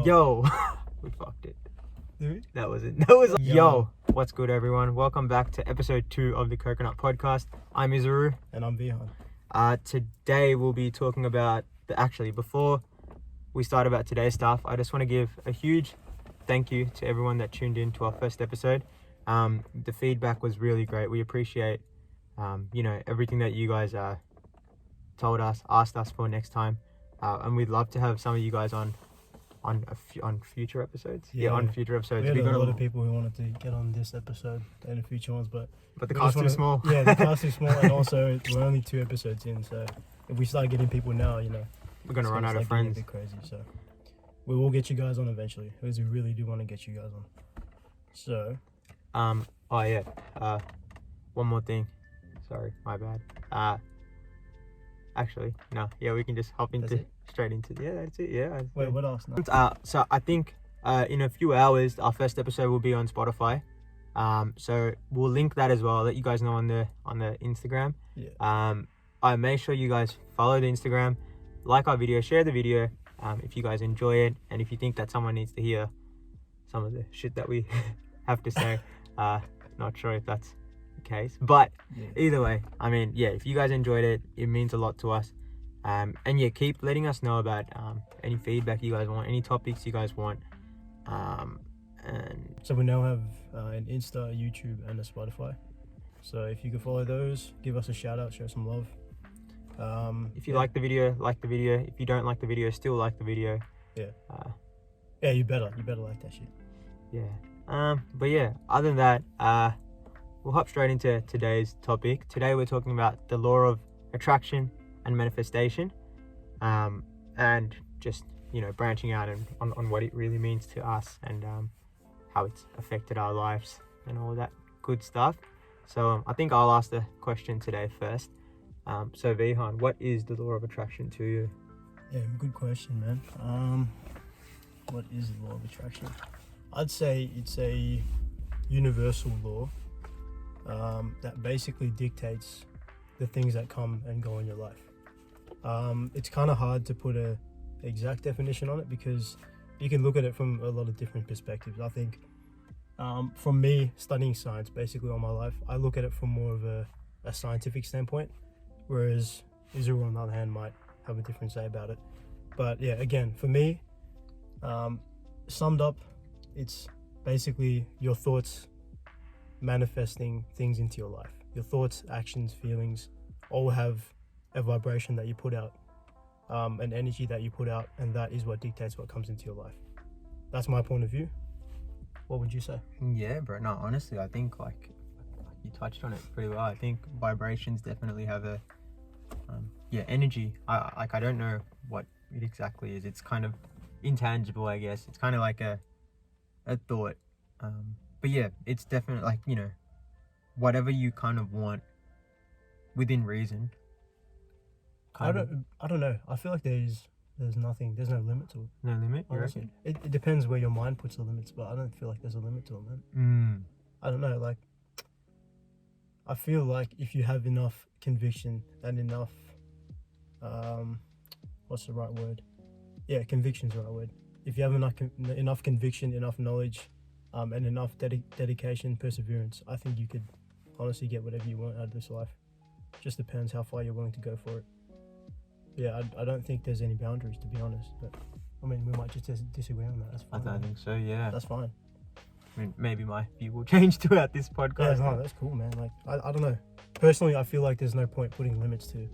Yo, we fucked it. Did we? That was it. Yo, what's good, everyone? Welcome back to episode 2 of the Coconut Podcast. I'm Izuru. And I'm Vihan. Today we'll be talking about before we start about today's stuff, I just want to give a huge thank you to everyone that tuned in to our first episode. The feedback was really great. We appreciate, everything that you guys told us, asked us for next time, and we'd love to have some of you guys on future episodes. On future episodes. We got a lot of people who wanted to get on this episode and the future ones, but the cast's too small. Yeah, the cast's too small, and also we're only 2 episodes in, so if we start getting people now, we're gonna run out of friends. A bit crazy, so we will get you guys on eventually, because we really do want to get you guys on. So, one more thing. Sorry, my bad. Actually, no. Yeah, we can just hop straight into. Yeah, that's it. Yeah. Wait, what else? No. So I think in a few hours our first episode will be on Spotify. So we'll link that as well. I'll let you guys know on the Instagram. Yeah. I make sure you guys follow the Instagram, like our video, share the video if you guys enjoy it, and if you think that someone needs to hear some of the shit that we have to say. Not sure if that's the case, but either way, if you guys enjoyed it, it means a lot to us. And keep letting us know about any feedback you guys want, any topics you guys want. And so we now have an Insta, YouTube, and a Spotify. So if you could follow those, give us a shout out, show some love. If you like the video, like the video. If you don't like the video, still like the video. Yeah. You better like that shit. Yeah. But yeah, other than that, we'll hop straight into today's topic. Today we're talking about the law of attraction and manifestation, and just branching out on what it really means to us, and how it's affected our lives and all that good stuff. So I think I'll ask the question today first. So Vihan, what is the law of attraction to you? Yeah, good question, man. What is the law of attraction? I'd say it's a universal law that basically dictates the things that come and go in your life. It's kind of hard to put an exact definition on it, because you can look at it from a lot of different perspectives. I think from me studying science basically all my life, I look at it from more of a scientific standpoint, whereas Israel on the other hand might have a different say about it. But yeah, again, for me, summed up, it's basically your thoughts manifesting things into your life. Your thoughts, actions, feelings all have a vibration that you put out, an energy that you put out, and that is what dictates what comes into your life. That's my point of view. What would you say? Yeah, bro. No, honestly, I think like you touched on it pretty well. I think vibrations definitely have a energy. I don't know what it exactly is. It's kind of intangible, I guess. It's kind of like a thought. But yeah, it's definitely like, whatever you kind of want within reason. I don't know. I feel like there's no limit to it. No limit? Honestly. It depends where your mind puts the limits, but I don't feel like there's a limit to it, man. I don't know, like, I feel like if you have enough conviction and enough, what's the right word? Yeah, conviction's the right word. If you have enough conviction, enough knowledge, and enough dedication, perseverance, I think you could honestly get whatever you want out of this life. Just depends how far you're willing to go for it. Yeah, I don't think there's any boundaries, to be honest. But we might just disagree on that. That's fine. I think so. Yeah, that's fine. Maybe my view will change throughout this podcast. Yeah, no, that's cool, man. Like, I don't know. Personally, I feel like there's no point putting limits to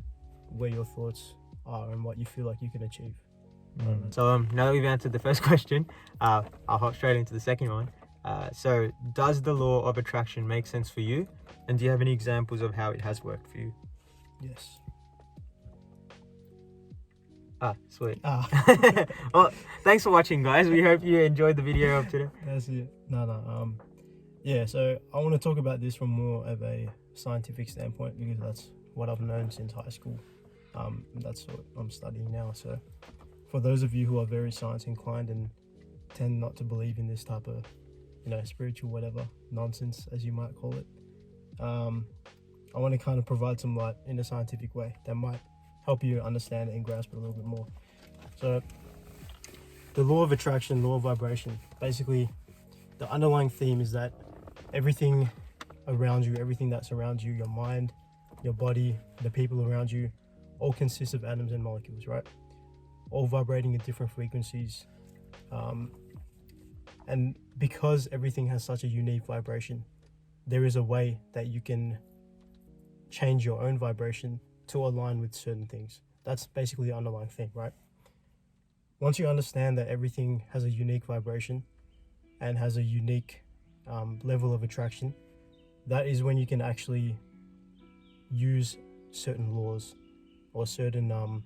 where your thoughts are and what you feel like you can achieve. So now that we've answered the first question, I'll hop straight into the second one. So does the law of attraction make sense for you? And do you have any examples of how it has worked for you? Yes. Sweet. Well, thanks for watching, guys. We hope you enjoyed the video of today. That's it. No. Yeah, so I want to talk about this from more of a scientific standpoint, because that's what I've known since high school. That's what I'm studying now. So for those of you who are very science inclined and tend not to believe in this type of, spiritual whatever nonsense, as you might call it, I want to kind of provide some light in a scientific way that might help you understand it and grasp it a little bit more. So the law of attraction, law of vibration. Basically, the underlying theme is that everything around you, everything that's around you, your mind, your body, the people around you, all consist of atoms and molecules, right? All vibrating at different frequencies. And because everything has such a unique vibration, there is a way that you can change your own vibration to align with certain things. That's basically the underlying thing, right? Once you understand that everything has a unique vibration and has a unique level of attraction, that is when you can actually use certain laws or certain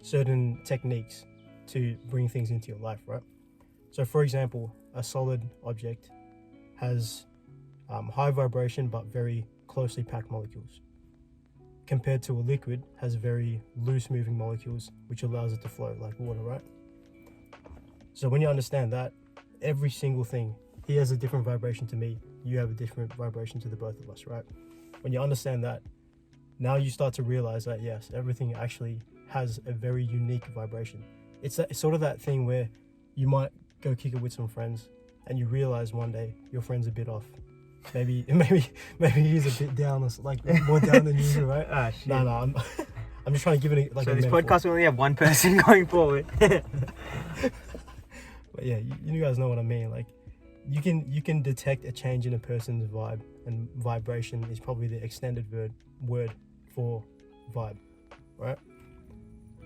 certain techniques to bring things into your life, right? So for example, a solid object has high vibration but very closely packed molecules, compared to a liquid has very loose moving molecules, which allows it to flow like water, right? So when you understand that, every single thing, he has a different vibration to me, you have a different vibration to the both of us, right? When you understand that, now you start to realize that yes, everything actually has a very unique vibration. It's sort of that thing where you might go kick it with some friends and you realize one day your friend's a bit off. Maybe he's a bit down, like more down than usual, right? Ah, shit. No, I'm just trying to give it like so a this metaphor. podcast will only have one person going forward. But yeah, you guys know what I mean. Like you can detect a change in a person's vibe, and vibration is probably the extended word for vibe, right?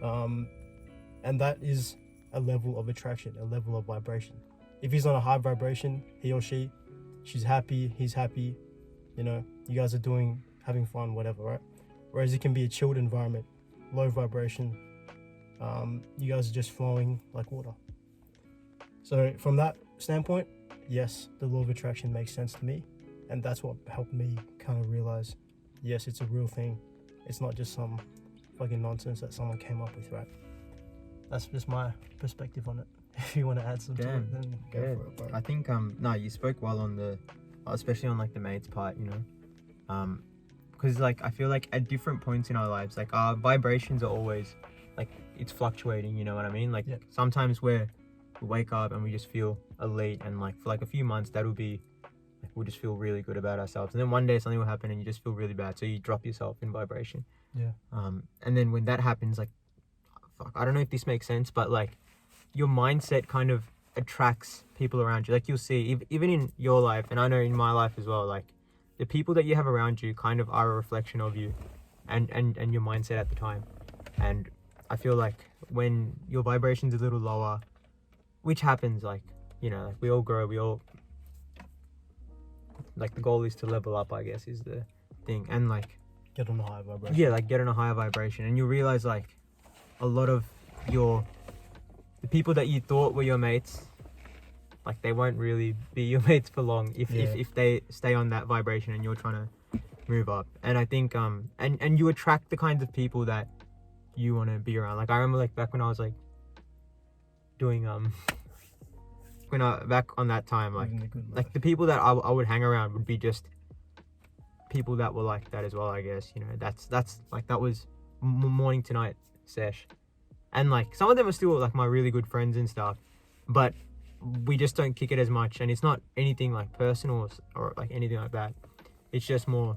And that is a level of attraction, a level of vibration. If he's on a high vibration, he or she's happy, he's happy, you know, you guys are having fun, whatever, right? Whereas it can be a chilled environment, low vibration, you guys are just flowing like water. So from that standpoint, yes, the law of attraction makes sense to me, and that's what helped me kind of realize, yes, it's a real thing. It's not just some fucking nonsense that someone came up with, right? That's just my perspective on it. If you want to add some to it, then go for it, bro. I think no, you spoke well on especially on like the mates part, you know, because like I feel like at different points in our lives, like our vibrations are always like it's fluctuating, you know what I mean? Like sometimes we wake up and we just feel elite, and like for like a few months that'll be like we'll just feel really good about ourselves, and then one day something will happen and you just feel really bad, so you drop yourself in vibration. And then when that happens, like I don't know if this makes sense, but like your mindset kind of attracts people around you. Like you'll see even in your life, and I know in my life as well, like the people that you have around you kind of are a reflection of you and your mindset at the time. And I feel like when your vibration's a little lower, which happens, like, you know, like we all grow, we all, like the goal is to level up, I guess, is the thing. And like get on a higher vibration. Yeah, like get on a higher vibration, and you realize like a lot of the people that you thought were your mates, like they won't really be your mates for long if they stay on that vibration and you're trying to move up. And I think and you attract the kinds of people that you want to be around. Like I remember like back when I was like doing back on that time, like the people that I would hang around would be just people that were like that as well, I guess, you know. That's like that was morning to night sesh, and like some of them are still like my really good friends and stuff, but we just don't kick it as much. And it's not anything like personal or like anything like that. It's just more,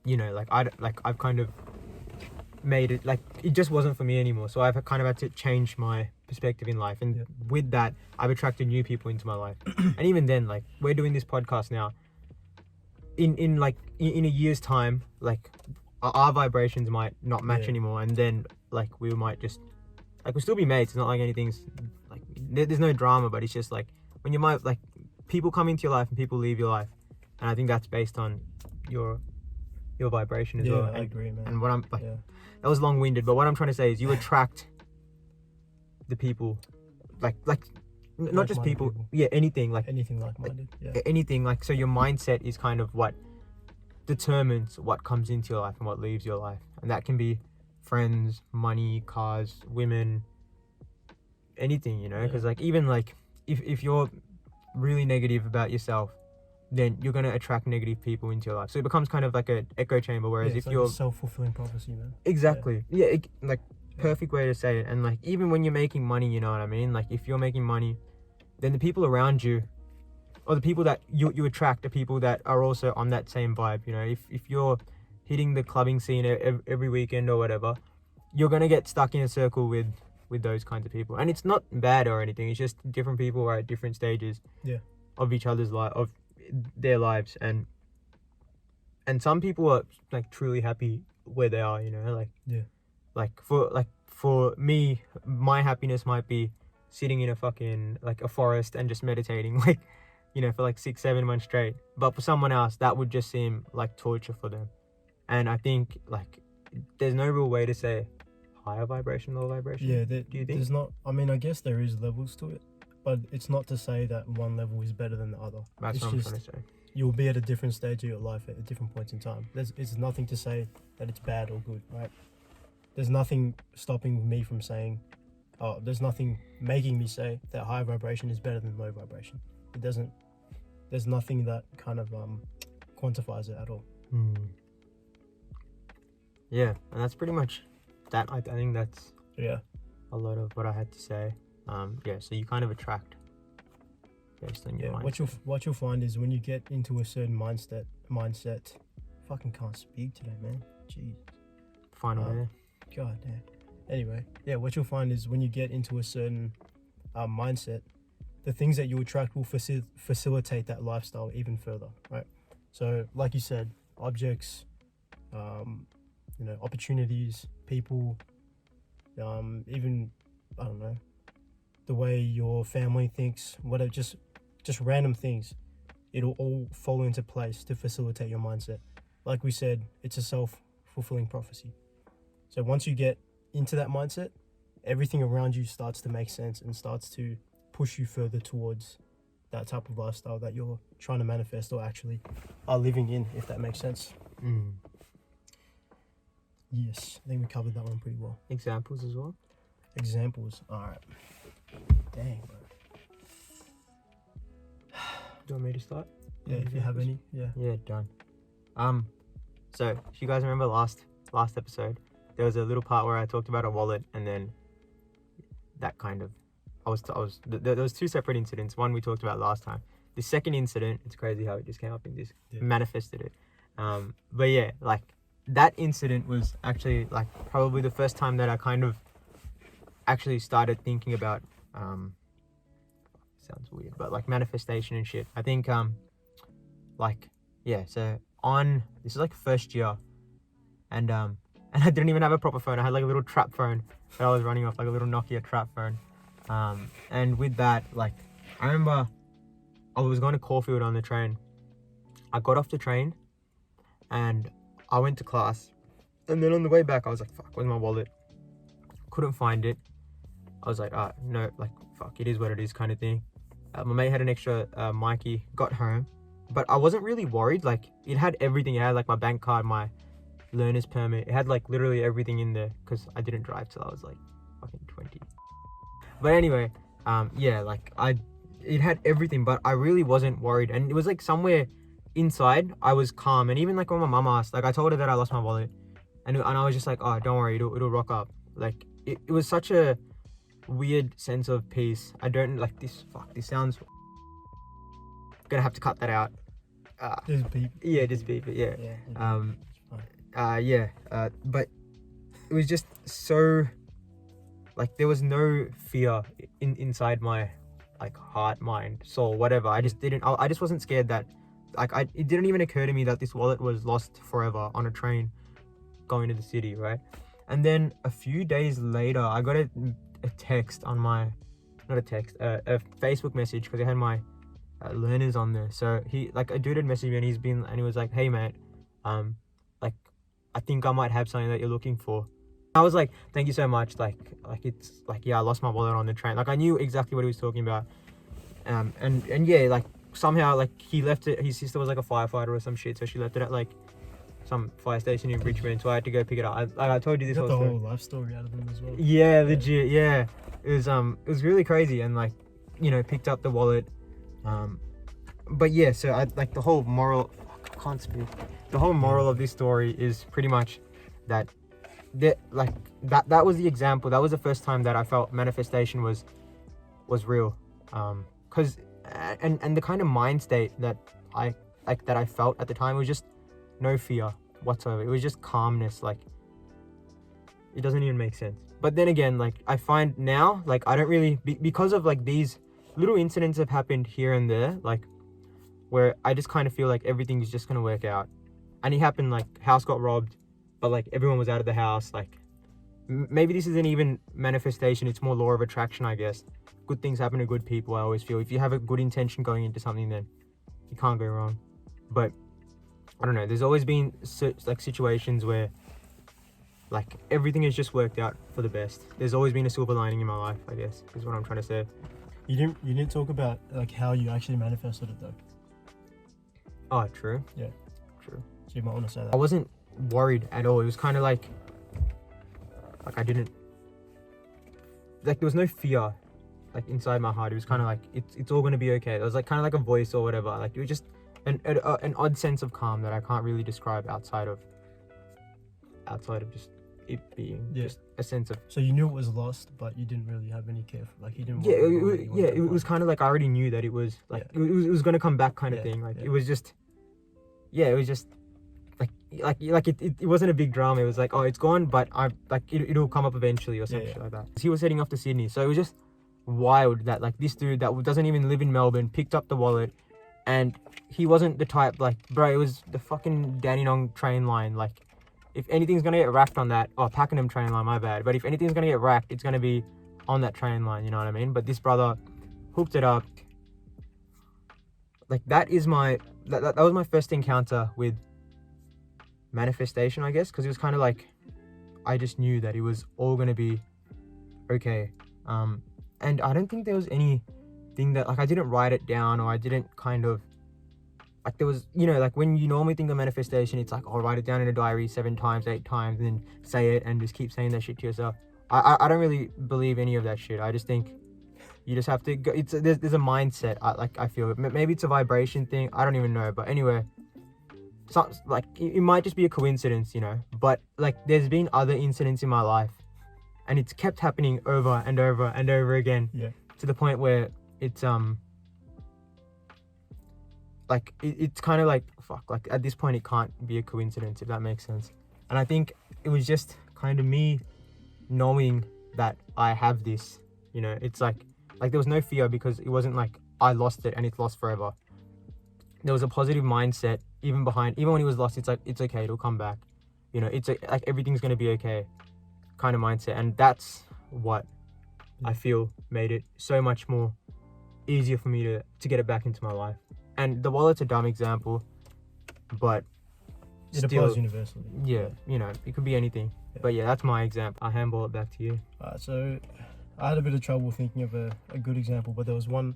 you know, like I've kind of made it like it just wasn't for me anymore, so I've kind of had to change my perspective in life. And with that, I've attracted new people into my life. And even then, like we're doing this podcast now, in a year's time, like our vibrations might not match anymore, and then like we might just like we'll still be mates. It's not like anything's like there's no drama, but it's just like when you might like people come into your life and people leave your life, and I think that's based on your vibration as well. I agree, man. And what I'm like, that was long-winded, but what I'm trying to say is you attract the people, like not just people, anything like-minded, anything, like, so your mindset is kind of what determines what comes into your life and what leaves your life. And that can be friends, money, cars, women, anything, you know, because like even like if you're really negative about yourself, then you're going to attract negative people into your life. So it becomes kind of like an echo chamber, whereas if like you're a self-fulfilling prophecy, man. Exactly. Like perfect way to say it. And like, even when you're making money, you know what I mean? Like, if you're making money, then the people around you, or the people that you attract, are people that are also on that same vibe. You know, if you're hitting the clubbing scene every weekend or whatever, you're gonna get stuck in a circle with those kinds of people. And it's not bad or anything. It's just different people are at different stages of each other's life, of their lives, and some people are like truly happy where they are. You know, like for me, my happiness might be sitting in a fucking like a forest and just meditating, like, you know, for like 6-7 months straight. But for someone else, that would just seem like torture for them. And I think like there's no real way to say higher vibration, lower vibration. Yeah, do you think? there's not. I mean, I guess there is levels to it, but it's not to say that one level is better than the other. That's it's what I'm just, trying to say. You'll be at a different stage of your life at different points in time. It's nothing to say that it's bad or good, right? There's nothing stopping me from saying, there's nothing making me say that high vibration is better than low vibration. It doesn't. There's nothing that kind of quantifies it at all. Yeah, and that's pretty much that. I think that's a lot of what I had to say. So you kind of attract based on your mindset. What you'll find is when you get into a certain mindset. Fucking can't speak today, man. Jeez. Final there. God damn. Anyway, what you'll find is when you get into a certain mindset, the things that you attract will facilitate that lifestyle even further, right? So, like you said, objects, opportunities, people, even, I don't know, the way your family thinks, whatever, just random things. It'll all fall into place to facilitate your mindset. Like we said, it's a self-fulfilling prophecy. So once you get into that mindset, everything around you starts to make sense and starts to push you further towards that type of lifestyle that you're trying to manifest or actually are living in, if that makes sense. Yes, I think we covered that one pretty well. Examples as well? Examples, alright. Dang, bro. Do you want me to start? Yeah, if you have any, yeah. Yeah, done. So if you guys remember last episode, there was a little part where I talked about a wallet, and then that kind of, there was two separate incidents. One we talked about last time. The second incident, it's crazy how it just came up and just manifested it. But yeah, like that incident was actually like probably the first time that I kind of actually started thinking about, sounds weird, but like manifestation and shit. I think, so this is like first year, and I didn't even have a proper phone. I had like a little trap phone that I was running off, like a little Nokia trap phone. And with that, like, I remember I was going to Caulfield on the train. I got off the train and I went to class. And then on the way back, I was like, fuck, where's my wallet? Couldn't find it. I was like, no, like, fuck, it is what it is kind of thing. My mate had an extra Mikey, got home. But I wasn't really worried. Like, it had everything. It had like my bank card, my learner's permit. It had like literally everything in there because I didn't drive till I was like fucking 20. But anyway, it had everything, but I really wasn't worried. And it was like somewhere inside, I was calm. And even like when my mum asked, like I told her that I lost my wallet, and I was just like, oh, don't worry, it'll rock up. Like it was such a weird sense of peace. I don't like this. Fuck, this sounds. Gonna have to cut that out. Just beep. Yeah, just beep it. Yeah. But it was just so. Like there was no fear inside my like heart, mind, soul, whatever. I just wasn't scared that it didn't even occur to me that this wallet was lost forever on a train going to the city, right? And then a few days later, I got a text on my, not a text, a Facebook message because I had my learners on there. So he, like a dude had messaged me and he was like, hey mate, like I think I might have something that you're looking for. I was like, thank you so much. Like it's like, yeah, I lost my wallet on the train. Like I knew exactly what he was talking about. And yeah, like somehow like he left it. His sister was like a firefighter or some shit, so she left it at like some fire station in Richmond. So I had to go pick it up. I told you this whole story. The whole life story out of him as well. Yeah, legit. Yeah, it was really crazy, and like, you know, picked up the wallet. But yeah, so I like the whole moral. I can't speak. The whole moral of this story is pretty much that that was the example. That was the first time that I felt manifestation was real. Because and the kind of mind state that I felt at the time was just no fear whatsoever. It was just calmness. Like, it doesn't even make sense. But then again, like, I find now, like, I don't really because of like these little incidents have happened here and there, like, where I just kind of feel like everything is just gonna work out. And it happened, like, house got robbed, but like everyone was out of the house. Like, maybe this isn't even manifestation, it's more law of attraction, I guess. Good things happen to good people. I always feel if you have a good intention going into something, then you can't go wrong. But I don't know, there's always been like situations where like everything has just worked out for the best. There's always been a silver lining in my life, I guess, is what I'm trying to say. You didn't talk about like how you actually manifested it though. Oh, true. Yeah. True. So you might want to say that. I wasn't worried at all. It was kind of like I didn't, like, there was no fear like inside my heart. It was kind of like it's all gonna be okay. There was like kind of like a voice or whatever. Like, it was just an odd sense of calm that I can't really describe outside of just it being just a sense of. So you knew it was lost, but you didn't really have any care for, like, you didn't. It was kind of like I already knew that it was like it was gonna come back kind of thing. Like it was just, it was just it wasn't a big drama. It was like, oh, it's gone, but I like it'll come up eventually or something like that. He was heading off to Sydney, so it was just wild that like this dude that doesn't even live in Melbourne picked up the wallet, and he wasn't the type, like, bro, it was the fucking Dandenong train line. Like, if anything's gonna get racked on that, Pakenham train line, my bad, but if anything's gonna get racked, it's gonna be on that train line, you know what I mean? But this brother hooked it up. Like, that was my first encounter with manifestation, I guess, because it was kind of like I just knew that it was all gonna be okay. And I don't think there was anything that, like, I didn't write it down, or I didn't kind of, like, there was, you know, like when you normally think of manifestation, it's like, oh, write it down in a diary 7 times, 8 times, and then say it and just keep saying that shit to yourself. I don't really believe any of that shit. I just think you just have to go, there's a mindset. I feel maybe it's a vibration thing. I don't even know. But anyway, so, like, it might just be a coincidence, you know, but like there's been other incidents in my life, and it's kept happening over and over and over again, to the point where it's like it's kind of like, fuck, like at this point it can't be a coincidence, if that makes sense. And I think it was just kind of me knowing that I have this, you know. It's like there was no fear, because it wasn't like I lost it and it's lost forever. There was a positive mindset even when it was lost. It's like, it's okay, it'll come back, you know. It's like everything's gonna be okay kind of mindset, and that's what I feel made it so much more easier for me to get it back into my life. And the wallet's a dumb example, but it applies universally. Yeah, you know, it could be anything. But yeah, that's my example. I handball it back to you. So I had a bit of trouble thinking of a good example, but there was one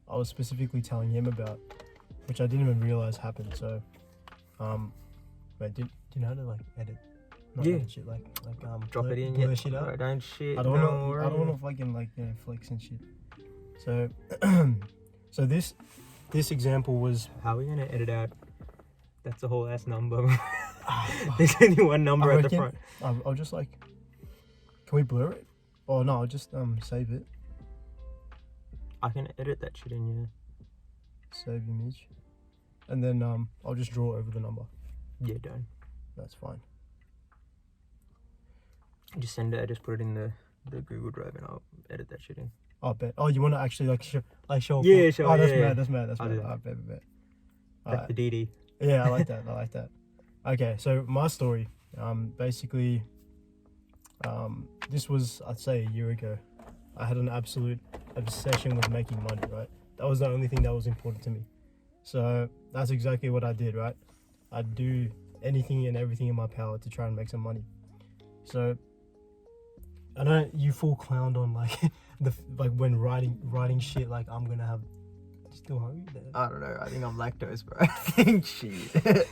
I was specifically telling him about, which I didn't even realize happened. So, wait, do you know how to like edit? Not edit shit, like drop it in. Blur shit out. Don't shit. I don't know if I can, like, you know, flex and shit. So, so this example was. How are we gonna edit out? That's a whole ass number. There's only one number at the front. I'll just, like, can we blur it? Oh no, I'll just save it. I can edit that shit in, yeah. Save image, and then I'll just draw over the number. Yeah, done. That's fine. Just send it. I just put it in the Google Drive, and I'll edit that shit in. I bet. Oh, you want to actually like show? Yeah, sure. Oh, that's yeah, mad. That's mad. That's mad. I bet. Like the DD. Yeah, I like that. Okay, so my story, basically, this was, I'd say, a year ago. I had an absolute obsession with making money, right? That was the only thing that was important to me. So that's exactly what I did, right? I'd do anything and everything in my power to try and make some money. So I know you full clowned on like when writing shit, like I'm gonna have. Still hungry there? I don't know. I think I'm lactose, bro. I think shit.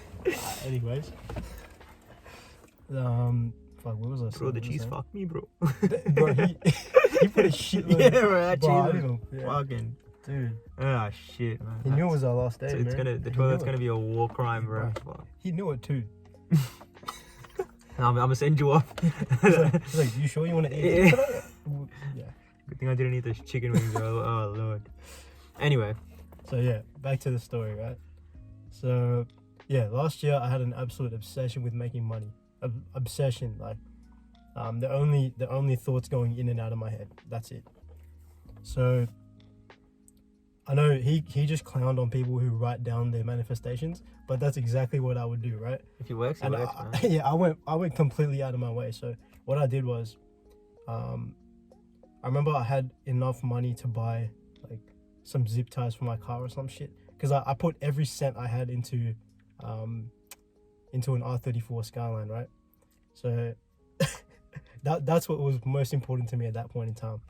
Anyways, fuck, what was I saying? Bro, the cheese fucked me, bro. Bro, he put a shit. Yeah, bro, that cheese was fucking. Dude. Ah, shit, man. He knew it was our last day, so man. The toilet's gonna be a war crime, bro. He knew it too. I'm gonna send you off. He's like, you sure you want to eat? Yeah. Yeah. Good thing I didn't eat those chicken wings, bro. Oh lord. Anyway, So yeah, back to the story, right? So yeah, last year I had an absolute obsession with making money. Obsession, like the only thoughts going in and out of my head. That's it. So I know he just clowned on people who write down their manifestations, but that's exactly what I would do, right? if it works, it And works, man. yeah, I went completely out of my way. So what I did was, I remember I had enough money to buy like some zip ties for my car or some shit, because I put every cent I had into an R34 Skyline, right? So that's what was most important to me at that point in time.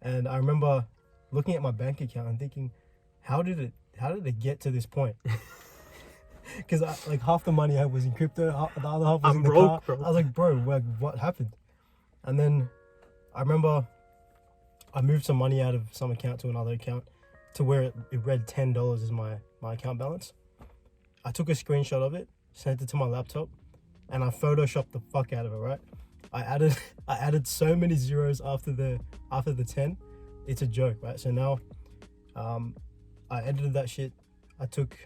And I remember looking at my bank account and thinking, how did it get to this point? Because like half the money I had was in crypto, the other half was I'm in the broke, car. bro. I was like, bro, what happened? And then I remember I moved some money out of some account to another account to where it read $10 as my account balance. I took a screenshot of it, sent it to my laptop, and I photoshopped the fuck out of it, right? I added so many zeros after the 10. It's a joke, right? So now I edited that shit. I took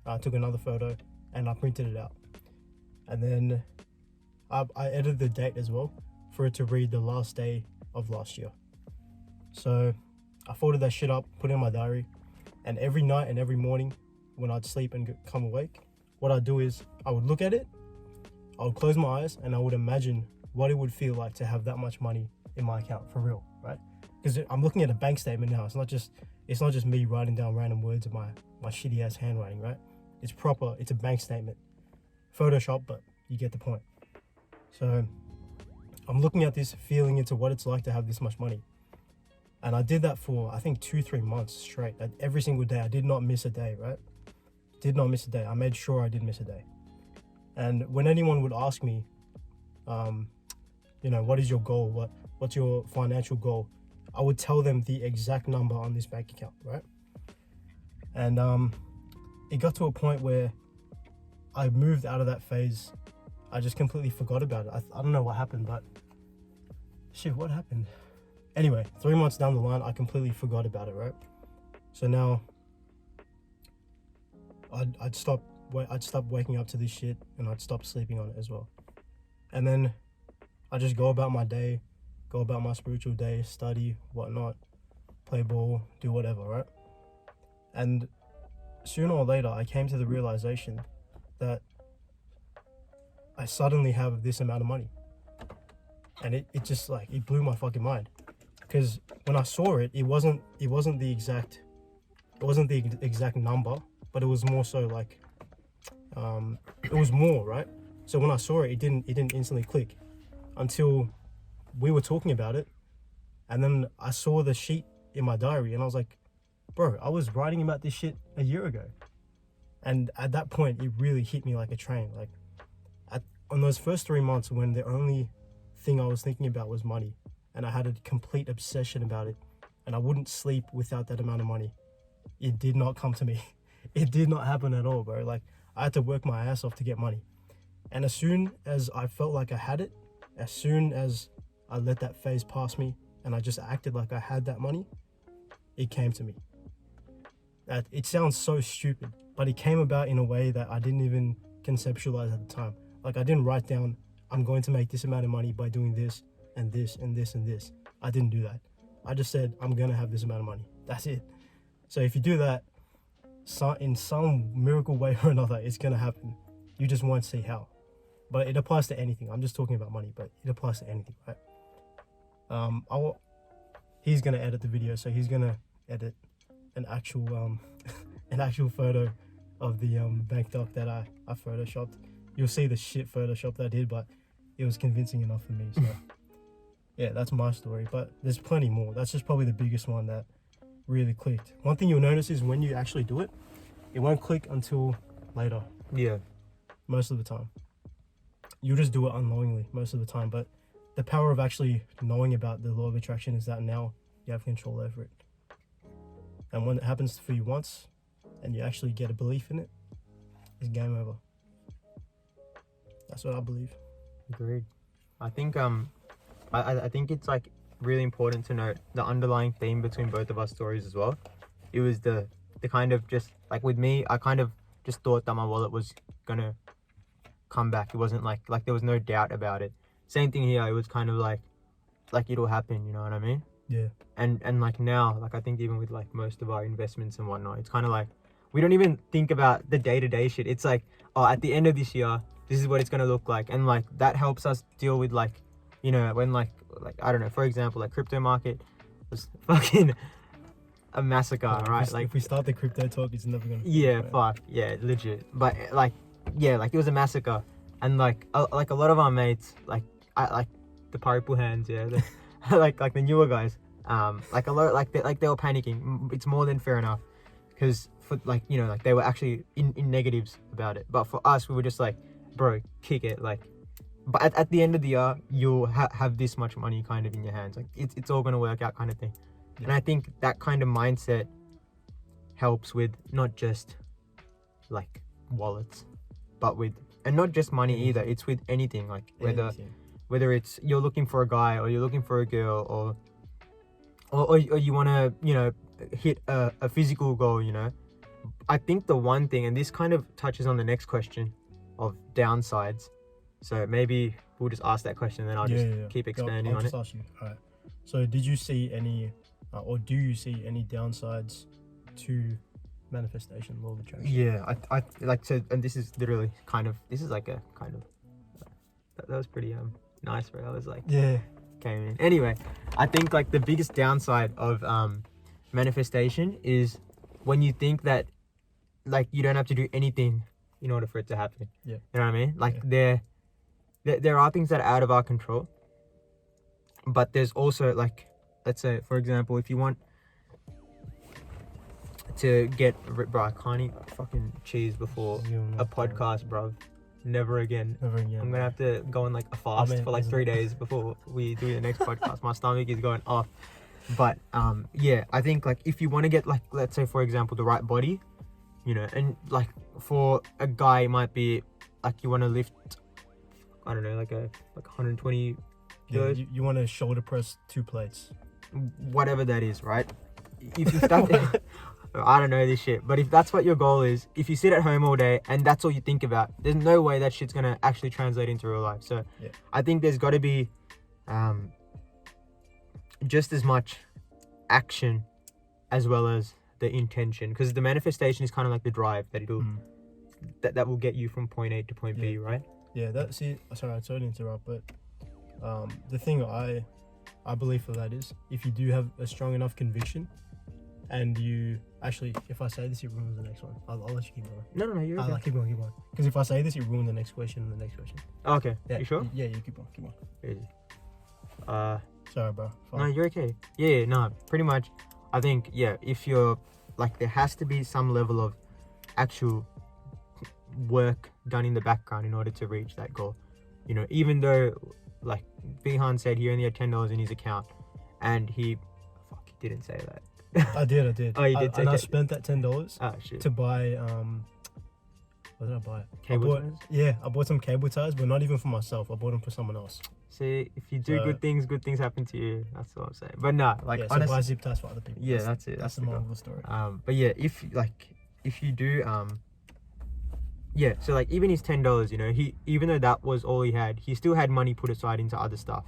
another photo and I printed it out. And then I edited the date as well for it to read the last day of last year. So I folded that shit up, put it in my diary, and every night and every morning when I'd sleep and come awake, what I'd do is I would look at it, I would close my eyes, and I would imagine what it would feel like to have that much money in my account for real, right? Because I'm looking at a bank statement now. It's not just me writing down random words of my shitty ass handwriting, right? It's proper. It's a bank statement, Photoshop, but you get the point. So I'm looking at this, feeling into what it's like to have this much money. And I did that for, I think, 2-3 months straight. Every single day. I did not miss a day, right? Did not miss a day. I made sure I didn't miss a day. And when anyone would ask me, what is your goal? What's your financial goal? I would tell them the exact number on this bank account, right? And it got to a point where I moved out of that phase. I just completely forgot about it. I don't know what happened, but shit, what happened? Anyway, 3 months down the line, I completely forgot about it, right? So now I'd stop waking up to this shit, and I'd stop sleeping on it as well. And then I just go about my day, go about my spiritual day, study, whatnot, play ball, do whatever, right? And sooner or later, I came to the realization that I suddenly have this amount of money. And it just like, it blew my fucking mind. Because when I saw it, it wasn't the exact number, but it was more so like, it was more, right? So when I saw it, it didn't instantly click until we were talking about it. And then I saw the sheet in my diary and I was like, bro, I was writing about this shit a year ago. And at that point, it really hit me like a train. Like on those first 3 months when the only thing I was thinking about was money, and I had a complete obsession about it, and I wouldn't sleep without that amount of money, it did not come to me. It did not happen at all, bro. Like, I had to work my ass off to get money. And as soon as I felt like I had it, as soon as I let that phase pass me and I just acted like I had that money, it came to me. It sounds so stupid, but it came about in a way that I didn't even conceptualize at the time. Like, I didn't write down, I'm going to make this amount of money by doing this and this and this and this. I didn't do that. I just said, I'm going to have this amount of money. That's it. So if you do that, in some miracle way or another, it's going to happen. You just won't see how. But it applies to anything. I'm just talking about money, but it applies to anything, right? He's going to edit the video, so he's going to edit an actual photo of the bank doc that I photoshopped. You'll see the shit Photoshop that I did, but it was convincing enough for me. So yeah, that's my story. But there's plenty more. That's just probably the biggest one that really clicked. One thing you'll notice is when you actually do it, it won't click until later. Yeah. Most of the time. You'll just do it unknowingly most of the time. But the power of actually knowing about the law of attraction is that now you have control over it. And when it happens for you once and you actually get a belief in it, it's game over. That's what I believe. Agreed. I think I think it's like really important to note the underlying theme between both of our stories as well. It was the kind of just like with me, I kind of just thought that my wallet was gonna come back. It wasn't like there was no doubt about it. Same thing here. It was kind of like it'll happen. You know what I mean? Yeah. And like now, like I think even with like most of our investments and whatnot, it's kind of like we don't even think about the day-to-day shit. It's like, oh, at the end of this year, this is what it's gonna look like, and like that helps us deal with like, you know, when like I don't know, for example, like crypto market was fucking a massacre, right? If we start the crypto talk, it's never gonna. Yeah, fuck, yeah, legit. But like, yeah, like it was a massacre, and like a lot of our mates, like the purple hands, yeah, like the newer guys, like a lot, like they were panicking. It's more than fair enough, because for like, you know, like they were actually in negatives about it. But for us, we were just like, bro, kick it, like. But at the end of the year, you'll have this much money kind of in your hands. Like it's all gonna work out, kind of thing. Yeah. And I think that kind of mindset helps with not just like wallets, but with, and not just money either. It's with anything, like whether it's you're looking for a guy or you're looking for a girl, or you want to, you know, hit a physical goal, you know. I think the one thing, and this kind of touches on the next question of downsides, so maybe we'll just ask that question and then I'll just keep expanding on it. I'll just ask you. All right. So did you see any, or do you see any downsides to manifestation, law of attraction? Yeah, I like to, and this is literally kind of, this is like a kind of, that was pretty nice, bro. I was like, yeah, came in. Anyway, I think like the biggest downside of manifestation is when you think that like you don't have to do anything in order for it to happen. Yeah. You know what I mean? Like there are things that are out of our control, but there's also like, let's say for example, if you want to get, bro, I can't eat fucking cheese before a podcast, bro. Never again. Never again. I'm gonna have to go on like a fast for like 3 days before we do the next podcast. My stomach is going off. But yeah, I think like if you want to get like, let's say for example, the right body, you know, and like for a guy it might be like you want to lift, I don't know, like 120 kilos. Yeah, you want to shoulder press 2 plates, whatever that is, right? If that, I don't know this shit, but if that's what your goal is, if you sit at home all day and that's all you think about, there's no way that shit's gonna actually translate into real life. So yeah. I think there's got to be just as much action as well as the intention, because the manifestation is kind of like the drive that it'll that will get you from point A to point B, right? Yeah, that's it. Sorry, I totally interrupt, but the thing I believe for that is, if you do have a strong enough conviction, and you actually, if I say this, it ruins the next one. I'll let you keep going. No, you're okay. Keep going. Because if I say this, it ruins the next question and the next question. Okay. Yeah, you sure? Yeah, you keep on. Easy. Sorry, bro. Fine. No, you're okay. Yeah, no, pretty much. I think, yeah, if you're like, there has to be some level of actual work done in the background in order to reach that goal. You know, even though, like Bihan said, he only had $10 in his account, and he didn't say that. I did. Oh, you did. And I spent that $10 to buy what did I buy? Cable ties? Yeah, I bought some cable ties, but not even for myself. I bought them for someone else. See, if you do good things happen to you. That's what I'm saying. But no, like so honestly, buy zip ties for other people. Yeah, that's it. That's the moral of the story. But yeah, if you do yeah, so like even his $10, you know, even though that was all he had, he still had money put aside into other stuff,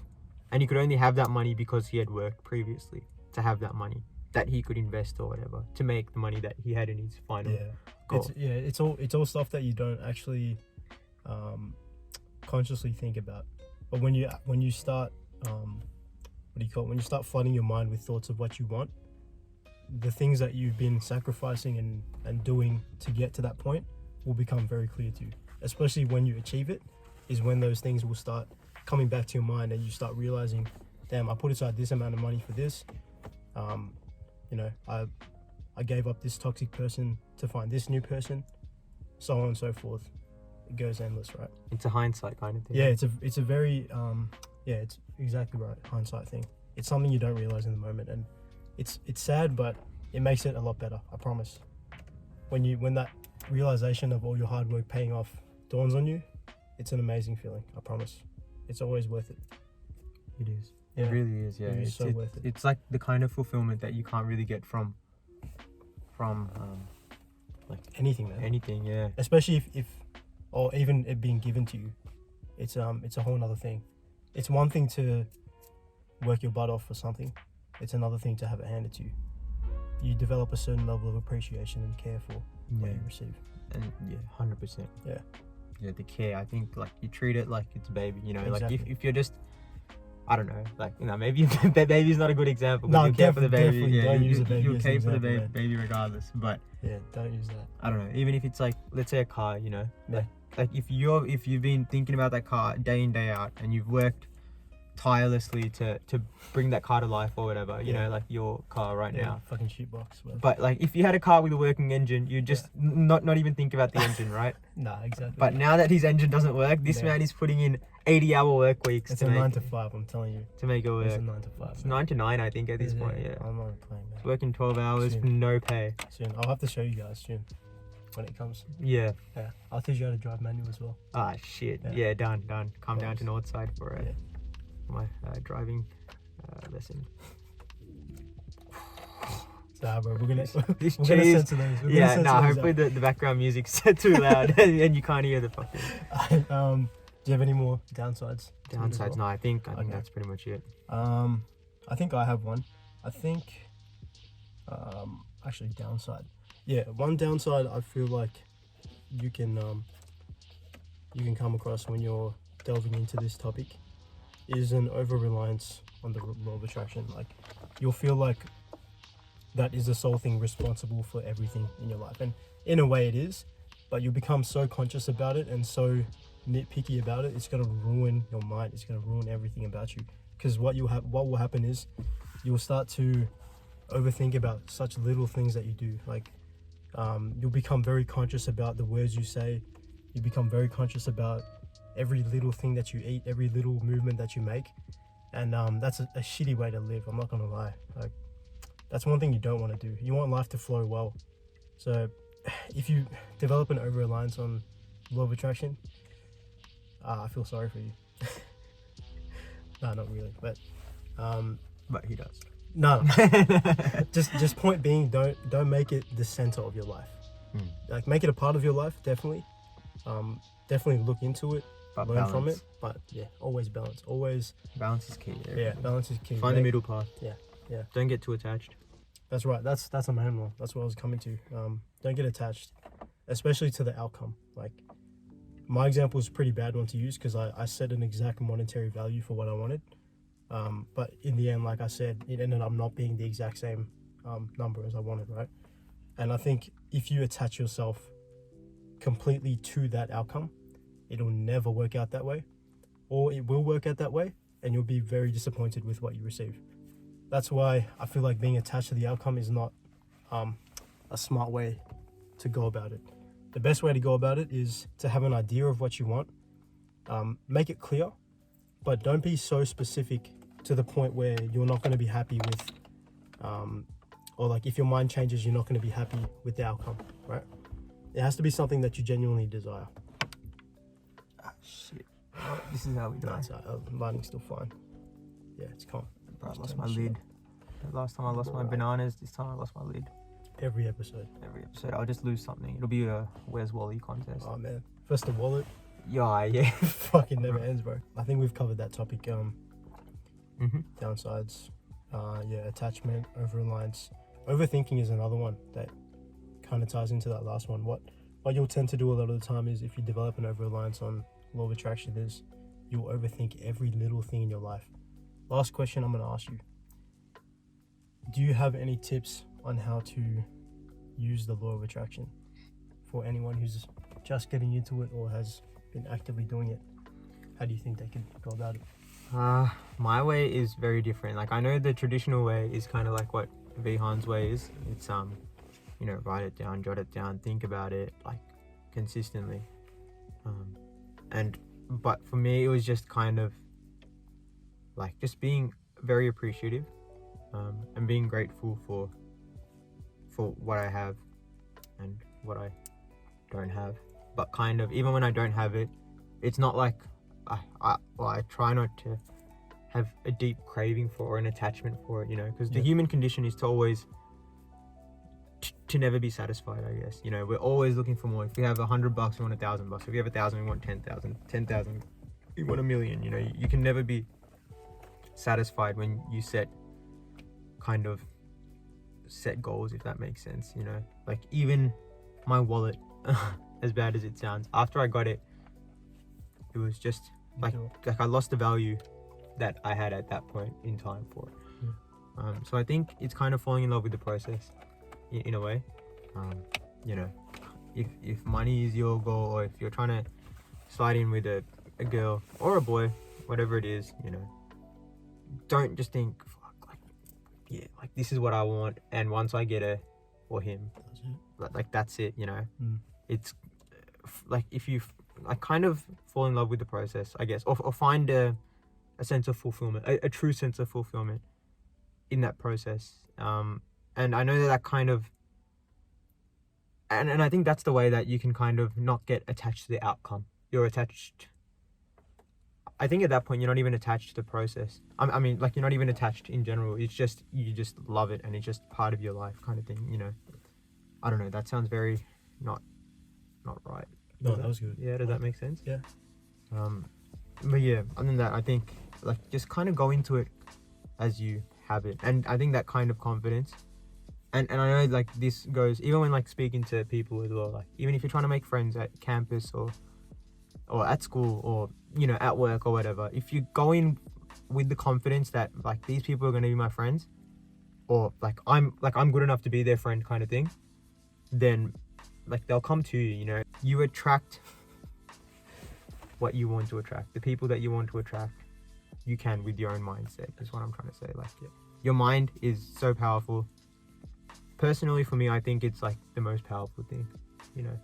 and he could only have that money because he had worked previously to have that money that he could invest or whatever to make the money that he had in his final goal. It's all stuff that you don't actually consciously think about. But when you start when you start flooding your mind with thoughts of what you want, the things that you've been sacrificing and doing to get to that point will become very clear to you. Especially when you achieve it, is when those things will start coming back to your mind, and you start realizing, damn, I put aside this amount of money for this. You know, I gave up this toxic person to find this new person, so on and so forth. It goes endless, right? It's a hindsight kind of thing. Yeah, it's a very it's exactly right, hindsight thing. It's something you don't realize in the moment, and it's sad, but it makes it a lot better. I promise. When that realization of all your hard work paying off dawns on you, it's an amazing feeling. I promise. it's always worth it. It is. Yeah. It really is. Yeah. It is It's so worth it. It's like the kind of fulfillment that you can't really get from Anything, man. anything. Yeah. Especially if or even it being given to you, it's a whole other thing. It's one thing to work your butt off for something. It's another thing to have it handed to you. You develop a certain level of appreciation and care for what you receive. And 100%. Yeah. Yeah, the care. I think like you treat it like it's a baby. You know, Exactly. like if you're just, I don't know, like maybe baby's not a good example. No, you care for the baby. definitely Yeah, don't you, use a baby you'll as an care for the example, man. baby regardless. But Yeah, don't use that. I don't know. Even if it's like, let's say a car. You know, Yeah. like if you've been thinking about that car day in day out and you've worked tirelessly to bring that car to life or whatever. You Yeah. know, like your car right now. Fucking shootbox. But like if you had a car with a working engine, you just not even think about the engine, right? Nah, exactly. But now that his engine doesn't work, this Yeah. man is putting in 80-hour work weeks it's to a make 9 to 5. I'm telling you. to make it It's a work. 9 to 5. It's 9 to 9, I think, at this point. Yeah, I'm not playing, man. it's working 12 hours Soon. for no pay. Soon. I'll have to show you guys soon when it comes. Yeah. Yeah. I'll teach you how to drive manual as well. Ah, shit. Yeah. Yeah, done. Come down Nice. to Northside for Yeah. my driving lesson. So, bro, we're gonna This we're gonna cheese. censor those. We're gonna Yeah, censor nah. those Hopefully the background music's too loud and you can't hear the fucking out. Do you have any more downsides? to it as downsides. well? No, I think Okay. that's pretty much it. I think I have one. I think, actually downside. Yeah, one downside I feel like you can come across when you're delving into this topic is an over-reliance on the law of attraction. Like, you'll feel like that is the sole thing responsible for everything in your life, and in a way it is, but you become so conscious about it and so nitpicky about it, it's going to ruin your mind. It's going to ruin everything about you, because what will happen is you'll start to overthink about such little things that you do. Like, you'll become very conscious about the words you say. You become very conscious about every little thing that you eat, every little movement that you make, and that's a shitty way to live. I'm not gonna lie. Like, that's one thing you don't want to do. You want life to flow well. So if you develop an over-reliance on law of attraction, I feel sorry for you. No, not really, but But he does. no. just point being, don't make it the center of your life. Like, make it a part of your life, definitely. Definitely look into it, But learn balance. from it, but yeah, always balance. Always, Balance is key. yeah, balance is key. Find the middle path. Yeah. Don't get too attached. That's right. That's a main one. That's what I was coming to. Don't get attached, especially to the outcome. Like, my example is a pretty bad one to use because I set an exact monetary value for what I wanted. But in the end, like I said, it ended up not being the exact same number as I wanted, right? And I think if you attach yourself completely to that outcome, it'll never work out that way, or it will work out that way, and you'll be very disappointed with what you receive. That's why I feel like being attached to the outcome is not a smart way to go about it. The best way to go about it is to have an idea of what you want, make it clear, but don't be so specific to the point where you're not going to be happy with, or like if your mind changes, you're not going to be happy with the outcome, right? It has to be something that you genuinely desire. Ah, shit. Oh, this is how we do No, it. it's, lighting's still fine. Yeah, it's calm. Bro, I Just lost turn my the shit lid. Last time I lost my bananas, this time I lost my lid. Every episode. Every episode, I'll just lose something. It'll be a Where's Wally contest. Oh man. First the wallet. Yeah. Fucking never ends, bro. I think we've covered that topic. Mm-hmm. Downsides. Yeah, attachment, over-reliance. Overthinking is another one that kind of ties into that last one. What you'll tend to do a lot of the time is, if you develop an over-reliance on law of attraction, is you'll overthink every little thing in your life. Last question I'm going to ask you. Do you have any tips on how to use the law of attraction for anyone who's just getting into it or has been actively doing it? How do you think they can go about it? My way is very different. Like, I know the traditional way is kind of like what Vihan's way is. It's write it down, jot it down, think about it like consistently. But for me, it was just kind of like just being very appreciative, and being grateful for what I have and what I don't have. But kind of, even when I don't have it, it's not like I try not to have a deep craving for or an attachment for it, you know, because the Yeah. human condition is to always to never be satisfied, I guess. You know, we're always looking for more. If we have $100, we want $1,000. If we have 1,000, we want 10,000. 10,000, we want 1,000,000. You know, you can never be satisfied when you set goals, if that makes sense. You know, like even my wallet, as bad as it sounds, after I got it, it was just like I lost the value that I had at that point in time for it. So I think it's kind of falling in love with the process in a way. You know, if money is your goal, or if you're trying to slide in with a girl or a boy, whatever it is, you know, don't just think, fuck, like this is what I want, and once I get her or him, like that's it, you know. It's like if you like kind of fall in love with the process, I guess, or find a sense of fulfillment, a true sense of fulfillment in that process. And I know that kind of, and I think that's the way that you can kind of not get attached to the outcome. You're attached, I think at that point you're not even attached to the process. I mean, like, you're not even attached in general. It's just, you just love it, and it's just part of your life kind of thing, you know. I don't know, that sounds very not right. No, that was good. Yeah, does that make sense? Yeah. But yeah, other than that, I think like just kind of go into it as you have it, and I think that kind of confidence, and I know like this goes even when like speaking to people as well, like even if you're trying to make friends at campus or at school, or you know, at work or whatever, if you go in with the confidence that like these people are going to be my friends, or like I'm good enough to be their friend kind of thing, then like they'll come to you. You know, you attract what you want to attract, the people that you want to attract. You can with your own mindset, is what I'm trying to say. Like, your mind is so powerful. Personally, for me, I think it's like the most powerful thing. You know,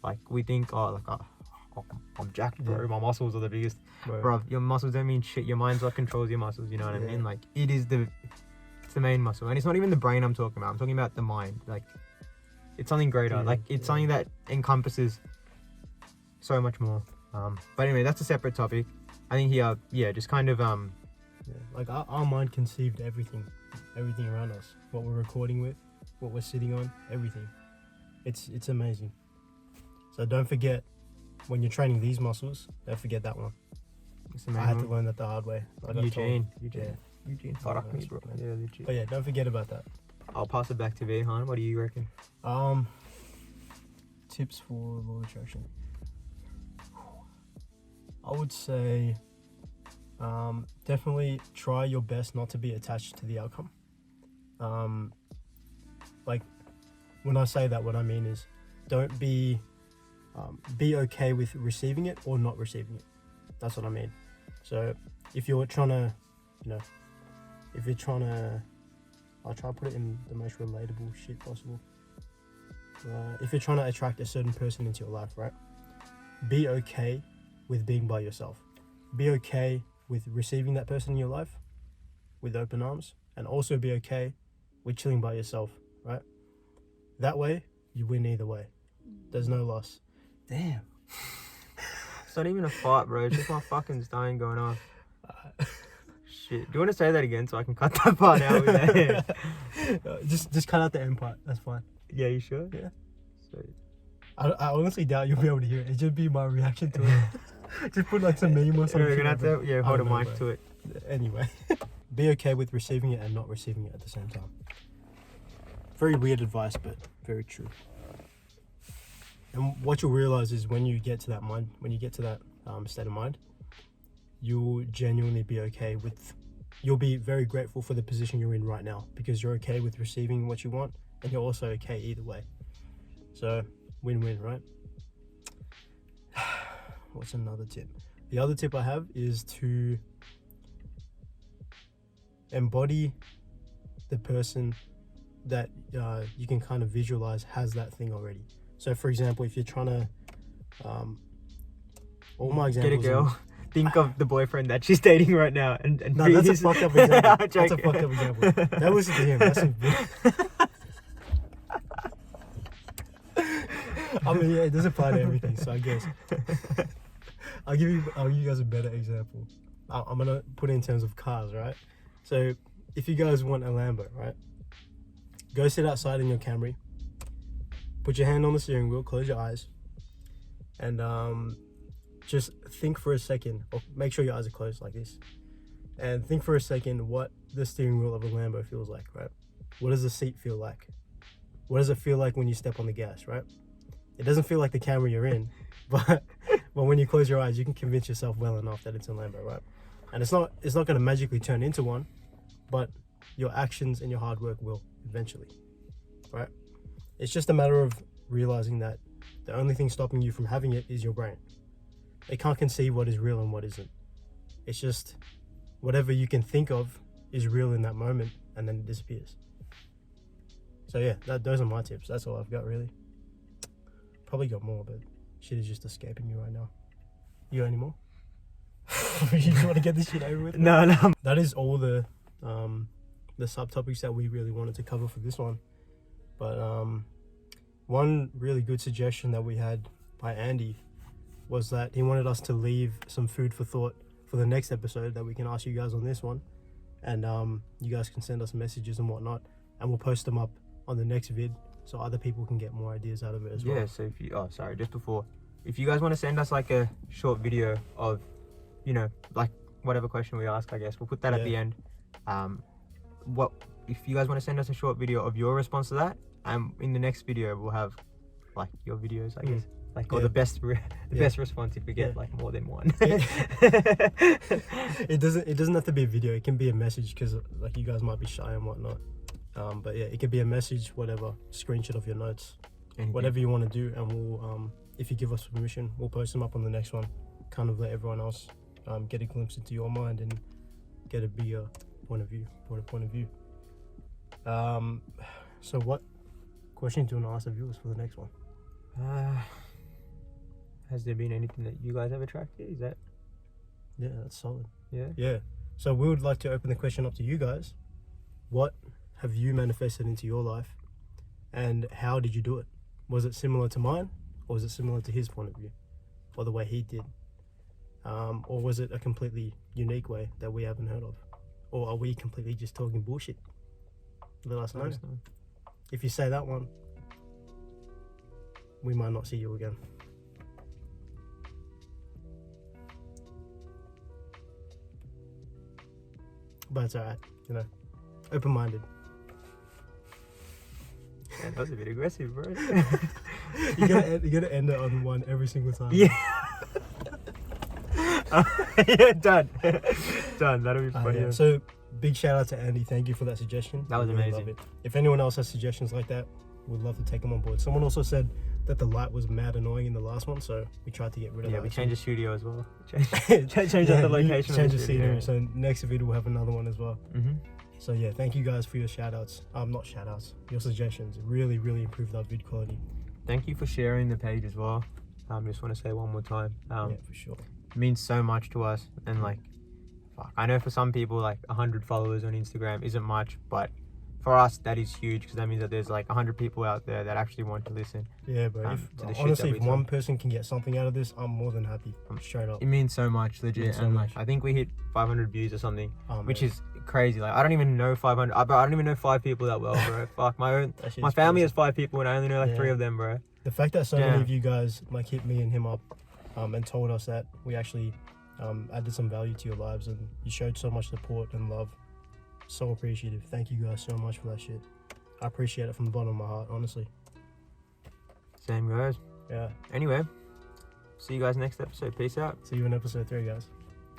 like we think, I'm jacked, bro. My muscles are the biggest. Bro, your muscles don't mean shit. Your mind's what controls your muscles. You know what I mean? Like, it's the main muscle, and it's not even the brain I'm talking about. I'm talking about the mind. Like, it's something greater. Like, it's something that encompasses so much more. But anyway, that's a separate topic. I think here, just kind of like our mind conceived everything around us. What we're recording with, what we're sitting on, everything. It's amazing. So don't forget, when you're training these muscles, don't forget that one. I had to learn that the hard way. Like Eugene. Fuck me, bro. Yeah, legit. But yeah, don't forget about that. I'll pass it back to Vihan. What do you reckon? Tips for law of attraction. I would say definitely try your best not to be attached to the outcome. Like, when I say that, what I mean is don't be okay with receiving it or not receiving it. That's what I mean. So if you're trying to, I'll try to put it in the most relatable shit possible. If you're trying to attract a certain person into your life, right? Be okay with being by yourself. Be okay with receiving that person in your life with open arms, and also be okay with chilling by yourself, right? That way, you win either way. There's no loss. Damn. It's not even a fight, bro. It's just my fucking stomach going off. Shit. Do you want to say that again so I can cut that part out with that? Just cut out the end part. That's fine. Yeah, you sure? Yeah. Sweet. I honestly doubt you'll be able to hear it. It'll just be my reaction to it. Just put like some meme or something. We're gonna have to hold a mic to it. Anyway, be okay with receiving it and not receiving it at the same time. Very weird advice, but very true. And what you'll realize is when you get to that state of mind, you'll genuinely be okay with. You'll be very grateful for the position you're in right now, because you're okay with receiving what you want, and you're also okay either way. So win-win, right? What's another tip? The other tip I have is to embody the person that you can kind of visualize has that thing already. So for example, if you're trying to all my examples, get a girl, think of the boyfriend that she's dating right now, and no, that's a fucked up example. That's a fucked up example. That was to him. That's I mean, yeah, it does apply to everything, so I guess. I'll give you guys a better example. I'm gonna put it in terms of cars, right? So if you guys want a Lambo, right? Go sit outside in your Camry. Put your hand on the steering wheel. Close your eyes, and just think for a second. Or make sure your eyes are closed like this, and think for a second what the steering wheel of a Lambo feels like, right? What does the seat feel like? What does it feel like when you step on the gas, right? It doesn't feel like the Camry you're in, but when you close your eyes, you can convince yourself well enough that it's a Lambo, right? And it's not going to magically turn into one, but your actions and your hard work will eventually, right? It's just a matter of realizing that the only thing stopping you from having it is your brain. It can't conceive what is real and what isn't. It's just whatever you can think of is real in that moment, and then it disappears. So yeah, those are my tips. That's all I've got, really. Probably got more, but shit is just escaping me right now. You got any more? You just want to get this shit over with? No. That is all the subtopics that we really wanted to cover for this one. But one really good suggestion that we had by Andy was that he wanted us to leave some food for thought for the next episode that we can ask you guys on this one, and you guys can send us messages and whatnot, and we'll post them up on the next vid so other people can get more ideas out of it as well. Yeah, so if you guys want to send us like a short video of, like whatever question we ask, I guess we'll put that at the end. If you guys want to send us a short video of your response to that, in the next video we'll have like your videos, I guess, or the best response if we get like more than one. It doesn't have to be a video. It can be a message, because like you guys might be shy and whatnot. But yeah, it could be a message, whatever, screenshot of your notes, whatever you want to do, and we'll if you give us permission, we'll post them up on the next one. Kind of let everyone else get a glimpse into your mind and get a bigger point of view. So what question do you want to ask the viewers for the next one? Has there been anything that you guys have attracted? Is that? Yeah, that's solid. Yeah. So we would like to open the question up to you guys. What have you manifested into your life, and how did you do it? Was it similar to mine, or was it similar to his point of view, or the way he did? Or was it a completely unique way that we haven't heard of? Or are we completely just talking bullshit? Let us know. If you say that one, we might not see you again. But it's alright, open-minded. Man, that was a bit aggressive, bro. You gotta end it on one every single time. Yeah. Yeah, done. That'll be funny. Yeah. So big shout out to Andy. Thank you for that suggestion. That was I really amazing. love it. If anyone else has suggestions like that, we'd love to take them on board. Someone also said that the light was mad annoying in the last one, so we tried to get rid of that. Yeah, we changed the studio as well. Change Yeah, the location. Change the scenery. So next video we'll have another one as well. Mm-hmm. So yeah, thank you guys for your shout outs. Not shout outs, your suggestions. It really improved our vid quality. Thank you for sharing the page as well. Just want to say one more time. Yeah, for sure. It means so much to us, and like, fuck, I know for some people like 100 followers on Instagram isn't much, but for us that is huge, because that means that there's like 100 people out there that actually want to listen. Yeah, bro. Honestly, if one person can get something out of this, I'm more than happy. Straight up. It means so much, legit. So and much. like, I think we hit 500 views or something, which man. is crazy. Like, I don't even know 500. I don't even know 5 people that well, bro. Fuck, my family crazy. has 5 people, and I only know like 3 of them, bro. The fact that so many of you guys like hit me and him up, and told us that we actually added some value to your lives, and you showed so much support and love. So appreciative. Thank you guys so much for that shit. I appreciate it from the bottom of my heart, honestly. Same guys. Yeah. Anyway, see you guys next episode. Peace out. See you in episode 3, guys.